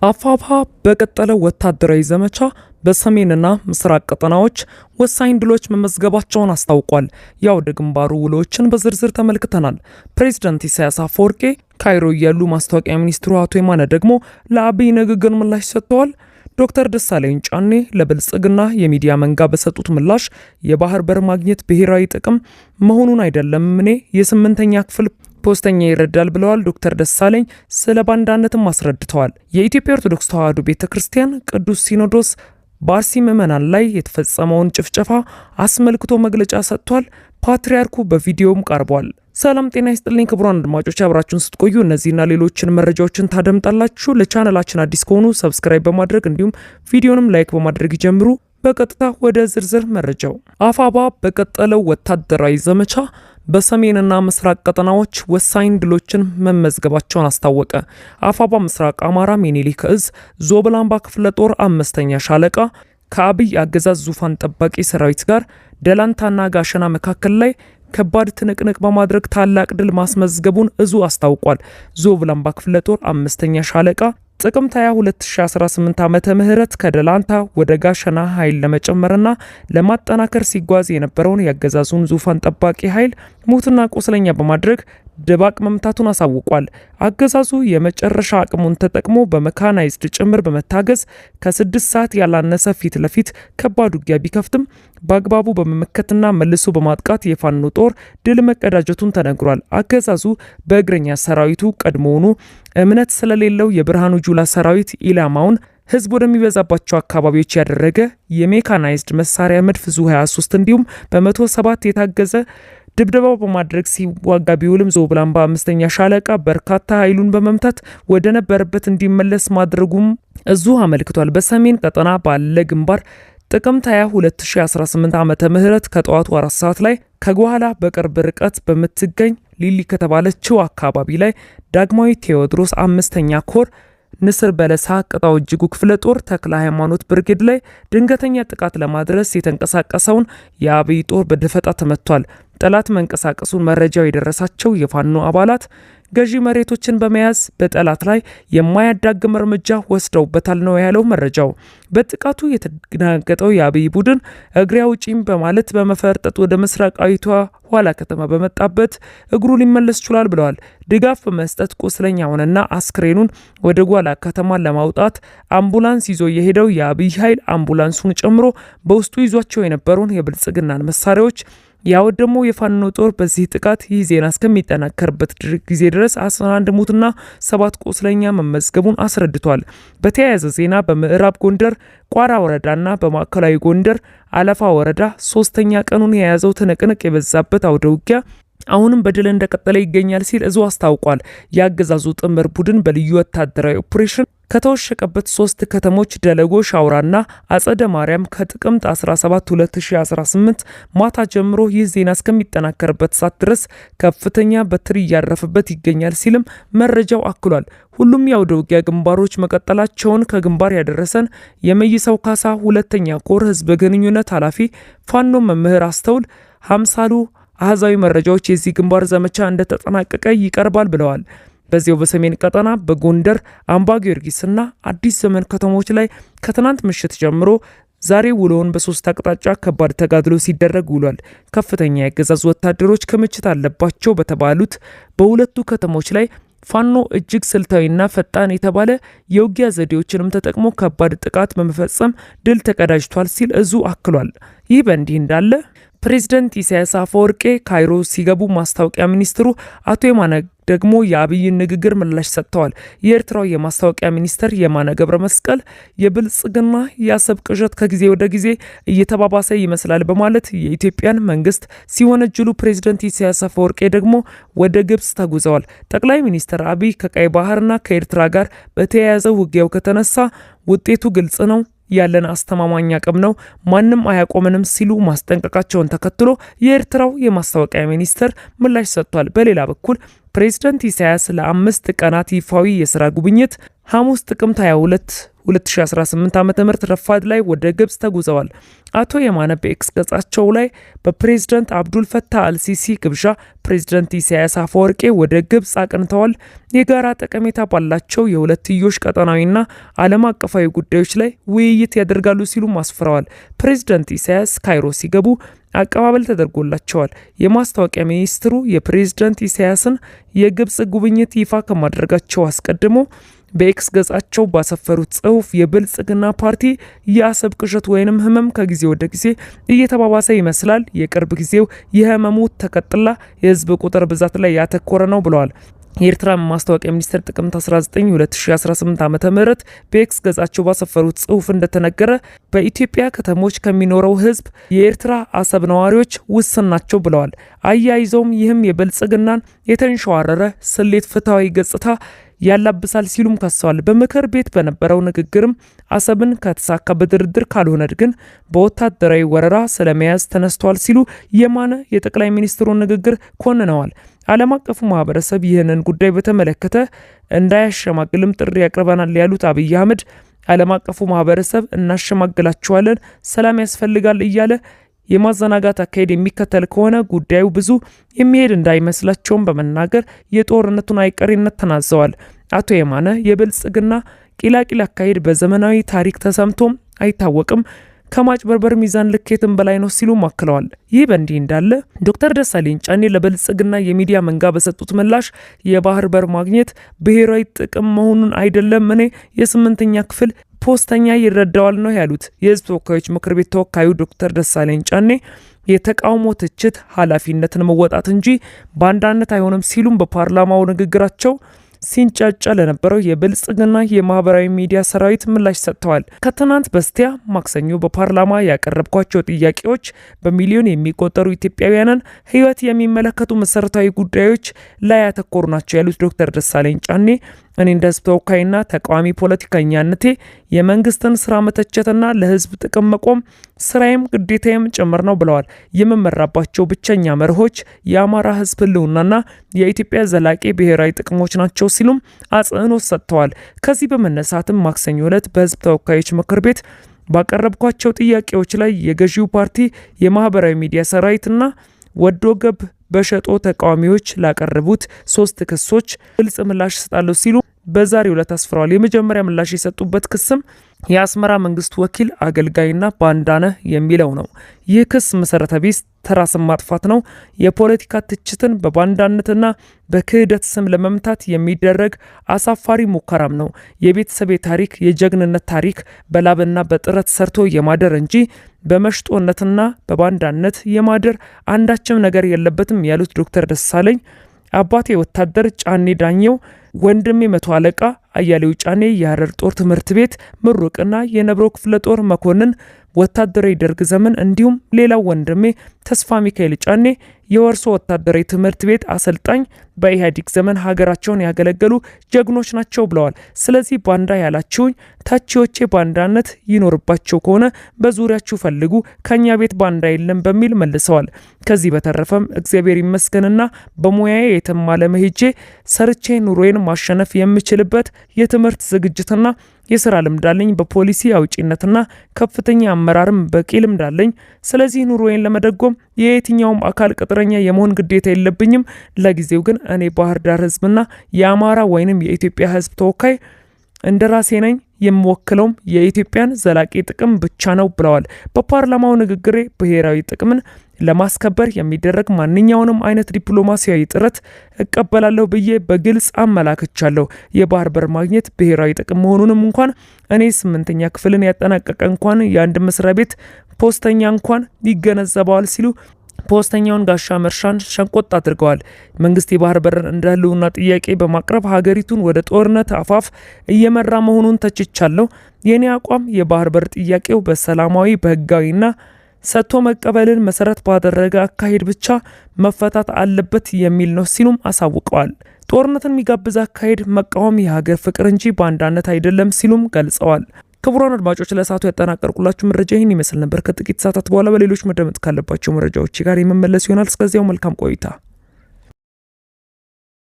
አፋብኃ በቀጠለው ወታደራዊ ዘመቻ በሰሜንና ምስራቅ ቀጠናዎች ወሳኝ ድሎች መመዝገባቸውን አስታውቋል። የአውደ ግንባሩ ውሎችን በዝርዝር ተመልክተናል። ፕሬዝዳንት ኢሳያስ አፈወርቂ ካይሮ እያሉ ማስታወቂያ ሚኒስትሩ አቶ የማነ ደግሞ ለአብይ ንግግር ምላሽ ሰጥተዋል። ዶክተር ደሳለኝ ጫኔ ለብልጽግና የሚዲያ መንጋ በሰጡት ምላሽ የባህር በር ማግኘት ብሔራዊ ጥቅም መሆኑን አይደለም፣ እኔ የስምንተኛ ክፍል ፖስተኛ ይረዳል ብለዋል። ዶክተር ደሳለኝ ስለ ባንዳነትም አስረድተዋል። የኢትዮጵያ ኦርቶዶክስ ተዋሕዶ ቤተክርስቲያን ቅዱስ ሲኖዶስ በአርሲ ምዕመናን ላይ የተፈጸመውን ጭፍጨፋ አስመልክቶ መግለጫ ሰጥቷል። ፓትርያርኩ በቪዲዮም ቀርቧል። ሰላም ጤና ይስጥልኝ ክቡራን አድማጮች፣ አብራችሁን ስትቆዩ እነዚህና ሌሎችን መረጃዎችን ታደምጣላችሁ። ለቻናላችን አዲስ ከሆኑ ሰብስክራይብ በማድረግ እንዲሁም ቪዲዮንም ላይክ በማድረግ ይጀምሩ። በቀጥታ ወደ ዝርዝር መረጃው። አፋብኃ በቀጠለው ወታደራዊ ዘመቻ በሰሜንና ምስራቅ ቀጠናዎች ወሳኝ ድሎችን መመዝገባቸውን አስታወቀ። አፋብኃ ምስራቅ አማራ ሚኒሊክ እዝ ዞብላምባ ክፍለ ጦር 5ኛ ሻለቃ ከአብይ አገዛዝ ዙፋን ጠባቂ ሰራዊት ጋር ደላንታና ጋሸና መካከል ላይ ከባድ ትንቅንቅ በማድረግ ታላቅ ድል ማስመዝገቡን እዙ አስታውቋል። ዞብላምባ ክፍለ ጦር 5ኛ ሻለቃ ጥቅምት 22 2018 ዓመተ ምህረት ከደላንታ ወደ ጋሸና ኃይል ለመጨመርና ለማጠናከር ሲጓዝ የነበረውን ያገዛዙን ዙፋን ጠባቂ ኃይል ሙትና ቁስለኛ በማድረግ ድባቅ መምታቱን አሳውቋል። አገዛዙ የመጨረሻ አቅሙን ተጠቅሞ በመካናይዝድ ጭምር በመታገዝ ከ6 ሰዓት ያላነሰ ፊት ለፊት ከባድ ውጊያ ቢከፍትም በአግባቡ በመመከትና መልሶ በማጥቃት የፋኖ ጦር ድል መቀዳጀቱን ተነግሯል። አገዛዙ በእግረኛ ሰራዊቱ ቀድሞውኑ እምነት ስለሌለው የብርሃኑ ጁላ ሰራዊት ኢላማውን ህዝብ ወደሚበዛባቸው አካባቢዎች ያደረገ የሜካናይዝድ መሳሪያ መድፍ ዙ 23 እንዲሁም በ107 የታገዘ ድብደባው በማድረግ ሲዋጋ ቢውልም ዞብላምባ 5ኛ ሻለቃ በርካታ ኃይሉን በመምታት ወደ ነበረበት እንዲመለስ ማድረጉም እዙ አመልክቷል። በሰሜን ቀጠና ባለ ግንባር ጥቅምት 22 2018 ዓመተ ምህረት ከጠዋቱ 4 ሰዓት ላይ ከጓላ በቅርብ ርቀት በምትገኝ ሊሊ ከተባለችው አካባቢ ላይ ዳግማዊ ቴዎድሮስ 5ኛ ኮር ንስር በለሳ ቅጣው እጅጉ ክፍለ ጦር ተክለ ሃይማኖት ብርጌድ ላይ ድንገተኛ ጥቃት ለማድረስ የተንቀሳቀሰውን የአብይ ጦር በደፈጣ ተመቷል። ጠላት መንቀሳቀሱን መረጃው የደረሳቸው የፋኖ አባላት ገዢ መሬቶችን በመያዝ በጠላት ላይ የማያዳግም እርምጃ ወስደውበታል ነው ያለው መረጃው። በጥቃቱ የተደናገጠው የአብይ ቡድን እግሬ አውጪኝ በማለት በመፈርጠጥ ወደ ምስራቃዊቷ ኋላ ከተማ በመጣበት እግሩ ሊመለስ ችሏል ብለዋል። ድጋፍ በመስጠት ቁስለኛውንና አስክሬኑን ወደ ጓላ ከተማ ለማውጣት አምቡላንስ ይዞ የሄደው የአብይ ኃይል አምቡላንሱን ጨምሮ በውስጡ ይዟቸው የነበሩን የብልጽግናን መሳሪያዎች ያወደመው የፋኖ ጦር በዚህ ጥቃት ይህ ዜና እስከሚጠናከርበት ጊዜ ድረስ 11 ሙትና 7 ቁስለኛ መመዝገቡን አስረድቷል። በተያያዘ ዜና በምዕራብ ጎንደር ቋራ ወረዳና በማዕከላዊ ጎንደር አለፋ ወረዳ 3ኛ ቀኑን የያዘው ትንቅንቅ የበዛበት አውደ ውጊያ አሁንም በድል እንደቀጠለ ይገኛል ሲል እዙ አስታውቋል። የአገዛዙ ጥምር ቡድን በልዩ ወታደራዊ ኦፕሬሽን ከተወሸቀበት 3 ከተሞች ደለጎ፣ ሻውራና አጸደ ማርያም ከጥቅምት 17 2018 ማታ ጀምሮ ይህ ዜና እስከሚጠናከርበት ሰዓት ድረስ ከፍተኛ በትር እያረፈበት ይገኛል ሲልም መረጃው አክሏል። ሁሉም የአውደ ውጊያ ግንባሮች መቀጠላቸውን ከግንባር ያደረሰን የመይሰው ካሳ 2ኛ ኮር ህዝብ ግንኙነት ኃላፊ ፋኖ መምህር አስተውል ሀምሳሉ አሃዛዊ መረጃዎች የዚህ ግንባር ዘመቻ እንደተጠናቀቀ ይቀርባል ብለዋል። በዚያው በሰሜን ቀጠና በጎንደር አምባ ጊዮርጊስና አዲስ ዘመን ከተሞች ላይ ከትናንት ምሽት ጀምሮ ዛሬ ውሎውን በ3 አቅጣጫ ከባድ ተጋድሎ ሲደረግ ውሏል። ከፍተኛ የአገዛዙ ወታደሮች ክምችት አለባቸው በተባሉት በሁለቱ ከተሞች ላይ ፋኖ እጅግ ስልታዊና ፈጣን የተባለ የውጊያ ዘዴዎችንም ተጠቅሞ ከባድ ጥቃት በመፈጸም ድል ተቀዳጅቷል ሲል እዙ አክሏል። ይህ በእንዲህ እንዳለ ፕሬዝዳንት ኢሳያስ አፈወርቂ ካይሮ ሲገቡ ማስታወቂያ ሚኒስትሩ አቶ የማነ ደግሞ የአብይን ንግግር ምላሽ ሰጥተዋል። የኤርትራው የማስታወቂያ ሚኒስተር የማነ ገብረ መስቀል የብልጽግና የአሰብ ቅዠት ከጊዜ ወደ ጊዜ እየተባባሰ ይመስላል በማለት የኢትዮጵያን መንግስት ሲወነጅሉ፣ ፕሬዝዳንት ኢሳያስ አፈወርቂ ደግሞ ወደ ግብጽ ተጉዘዋል። ጠቅላይ ሚኒስትር አብይ ከቀይ ባህርና ከኤርትራ ጋር በተያያዘው ውጊያው ከተነሳ ውጤቱ ግልጽ ነው፣ ያለን አስተማማኝ አቅም ነው፣ ማንም አያቆመንም ሲሉ ማስጠንቀቃቸውን ተከትሎ የኤርትራው የማስታወቂያ ሚኒስተር ምላሽ ሰጥቷል። በሌላ በኩል ፕሬዝዳንት ኢሳያስ ለ5 ቀናት ይፋዊ የሥራ ጉብኝት ሐሙስ ጥቅምት 22 2018 ዓ.ም ረፋድ ላይ ወደ ግብጽ ተጉዘዋል። አቶ የማነ በኤክስ ገጻቸው ላይ በፕሬዝዳንት አብዱል ፈታህ አልሲሲ ግብዣ ፕሬዝዳንት ኢሳያስ አፈወርቄ ወደ ግብጽ አቅንተዋል። የጋራ ጠቀሜታ ባላቸው የሁለትዮሽ ቀጠናዊና ዓለም አቀፋዊ ጉዳዮች ላይ ውይይት ያደርጋሉ ሲሉም አስፍረዋል። ፕሬዝዳንት ኢሳያስ ካይሮ ሲገቡ አቀባበል ተደርጎላቸዋል። የማስታወቂያ ሚኒስትሩ የፕሬዝዳንት ኢሳያስን የግብጽ ጉብኝት ይፋ ከማድረጋቸው አስቀድሞ በኤክስ ገጻቸው ባሰፈሩት ጽሑፍ የብልጽግና ፓርቲ የአሰብ ቅዠት ወይንም ህመም ከጊዜ ወደ ጊዜ እየተባባሰ ይመስላል። የቅርብ ጊዜው የህመሙ ተቀጥላ የህዝብ ቁጥር ብዛት ላይ ያተኮረ ነው ብለዋል። የኤርትራ ማስታወቂያ ሚኒስትር ጥቅምት 19 2018 ዓ.ም በኤክስ ገጻቸው ባሰፈሩት ጽሑፍ እንደተነገረ በኢትዮጵያ ከተሞች ከሚኖረው ህዝብ የኤርትራ አሰብ ነዋሪዎች ውስን ናቸው ብለዋል። አያይዘውም ይህም የብልጽግናን የተንሸዋረረ ስሌት ፍትሐዊ ገጽታ ያላብሳል ሲሉም ከሰዋል። በምክር ቤት በነበረው ንግግርም አሰብን ከተሳካ በድርድር ካልሆነ ግን በወታደራዊ ወረራ ስለመያዝ ተነስቷል ሲሉ የማነ የጠቅላይ ሚኒስትሩን ንግግር ኮንነዋል። ዓለም አቀፉ ማህበረሰብ ይህንን ጉዳይ በተመለከተ እንዳያሸማግልም ጥሪ ያቀርበናል ያሉት አብይ አህመድ ዓለም አቀፉ ማህበረሰብ እናሸማግላቸዋለን፣ ሰላም ያስፈልጋል እያለ የማዘናጋት አካሄድ የሚከተል ከሆነ ጉዳዩ ብዙ የሚሄድ እንዳይመስላቸውም በመናገር የጦርነቱን አይቀሬነት ተናዘዋል። አቶ የማነ የብልጽግና ቂላቂል አካሄድ በዘመናዊ ታሪክ ተሰምቶም አይታወቅም፣ ከማጭበርበር ሚዛን ልኬትም በላይ ነው ሲሉ አክለዋል። ይህ በእንዲህ እንዳለ ዶክተር ደሳለኝ ጫኔ ለብልጽግና የሚዲያ መንጋ በሰጡት ምላሽ የባህር በር ማግኘት ብሔራዊ ጥቅም መሆኑን አይደለም፣ እኔ የ8ኛ ክፍል ፖስተኛ ይረዳዋል ነው ያሉት። የህዝብ ተወካዮች ምክር ቤት ተወካዩ ዶክተር ደሳለኝ ጫኔ የተቃውሞ ትችት ኃላፊነትን መወጣት እንጂ ባንዳነት አይሆንም ሲሉም በፓርላማው ንግግራቸው ሲንጫጫ ለነበረው የብልጽግና የማህበራዊ ሚዲያ ሰራዊት ምላሽ ሰጥተዋል። ከትናንት በስቲያ ማክሰኞ በፓርላማ ያቀረብኳቸው ጥያቄዎች በሚሊዮን የሚቆጠሩ ኢትዮጵያውያንን ህይወት የሚመለከቱ መሰረታዊ ጉዳዮች ላይ ያተኮሩ ናቸው ያሉት ዶክተር ደሳለኝ ጫኔ እኔ እንደ ህዝብ ተወካይና ተቃዋሚ ፖለቲከኛነቴ የመንግስትን ስራ መተቸትና ለህዝብ ጥቅም መቆም ስራዬም ግዴታዬም ጭምር ነው ብለዋል። የምመራባቸው ብቸኛ መርሆች የአማራ ህዝብ ህልውናና የኢትዮጵያ ዘላቂ ብሔራዊ ጥቅሞች ናቸው ሲሉም አጽንኦት ሰጥተዋል። ከዚህ በመነሳትም ማክሰኞ ዕለት በህዝብ ተወካዮች ምክር ቤት ባቀረብኳቸው ጥያቄዎች ላይ የገዢው ፓርቲ የማህበራዊ ሚዲያ ሰራዊትና ወዶ ገብ በሸጦ ተቃዋሚዎች ላቀረቡት 3 ክሶች ግልጽ ምላሽ ይሰጣሉ ሲሉ በዛሬው ዕለት አስፍረዋል። የመጀመሪያ ምላሽ የሰጡበት ክስም የአስመራ መንግስት ወኪል አገልጋይና ባንዳነህ የሚለው ነው። ይህ ክስ መሰረተ ቢስ ተራ ስም ማጥፋት ነው። የፖለቲካ ትችትን በባንዳነትና በክህደት ስም ለመምታት የሚደረግ አሳፋሪ ሙከራም ነው። የቤተሰቤ ታሪክ የጀግንነት ታሪክ በላብና በጥረት ሰርቶ የማደር እንጂ በመሽጦነትና በባንዳነት የማደር አንዳችም ነገር የለበትም ያሉት ዶክተር ደሳለኝ አባቴ ወታደር ጫኔ ዳኘው፣ ወንድሜ መቶ አለቃ አያሌው ጫኔ የሐረር ጦር ትምህርት ቤት ምሩቅና የነብሮ ክፍለ ጦር መኮንን ወታደራዊ ደርግ ዘመን እንዲሁም ሌላው ወንድሜ ተስፋ ሚካኤል ጫኔ የወርሶ ወታደራዊ ትምህርት ቤት አሰልጣኝ በኢህአዴግ ዘመን ሀገራቸውን ያገለገሉ ጀግኖች ናቸው ብለዋል። ስለዚህ ባንዳ ያላችሁኝ ታቺዎቼ ባንዳነት ይኖርባቸው ከሆነ በዙሪያችሁ ፈልጉ፣ ከኛ ቤት ባንዳ የለም በሚል መልሰዋል። ከዚህ በተረፈም እግዚአብሔር ይመስገንና በሙያዬ የተማለ መሄጄ ሰርቼ ኑሮዬን ማሸነፍ የምችልበት የትምህርት ዝግጅትና የስራ ልምድ አለኝ። በፖሊሲ አውጪነትና ከፍተኛ አመራርም በቂ ልምድ አለኝ። ስለዚህ ኑሮዬን ለመደጎም የየትኛውም አካል ቅጥረኛ የመሆን ግዴታ የለብኝም። ለጊዜው ግን እኔ ባህር ዳር ህዝብና የአማራ ወይንም የኢትዮጵያ ህዝብ ተወካይ እንደ ራሴ ነኝ። የምወክለውም የኢትዮጵያን ዘላቂ ጥቅም ብቻ ነው ብለዋል። በፓርላማው ንግግሬ ብሔራዊ ጥቅምን ለማስከበር የሚደረግ ማንኛውንም አይነት ዲፕሎማሲያዊ ጥረት እቀበላለሁ ብዬ በግልጽ አመላክቻለሁ። የባህር በር ማግኘት ብሔራዊ ጥቅም መሆኑንም እንኳን እኔ 8ኛ ክፍልን ያጠናቀቀ እንኳን የአንድ መስሪያ ቤት ፖስተኛ እንኳን ይገነዘበዋል ሲሉ ፖስተኛውን ጋሻ መርሻን ሸንቆጥ አድርገዋል። መንግስት የባህር በርን እንደ ህልውና ጥያቄ በማቅረብ ሀገሪቱን ወደ ጦርነት አፋፍ እየመራ መሆኑን ተችቻለሁ። የኔ አቋም የባህር በር ጥያቄው በሰላማዊ በህጋዊና ሰጥቶ መቀበልን መሰረት ባደረገ አካሄድ ብቻ መፈታት አለበት የሚል ነው ሲሉም አሳውቀዋል። ጦርነትን የሚጋብዝ አካሄድ መቃወም የሀገር ፍቅር እንጂ ባንዳነት አይደለም ሲሉም ገልጸዋል። ክቡራን አድማጮች ለሰዓቱ ያጠናቀርኩላችሁ መረጃ ይህን ይመስል ነበር። ከጥቂት ሰዓታት በኋላ በሌሎች መደመጥ ካለባቸው መረጃዎች ጋር የመመለስ ይሆናል። እስከዚያው መልካም ቆይታ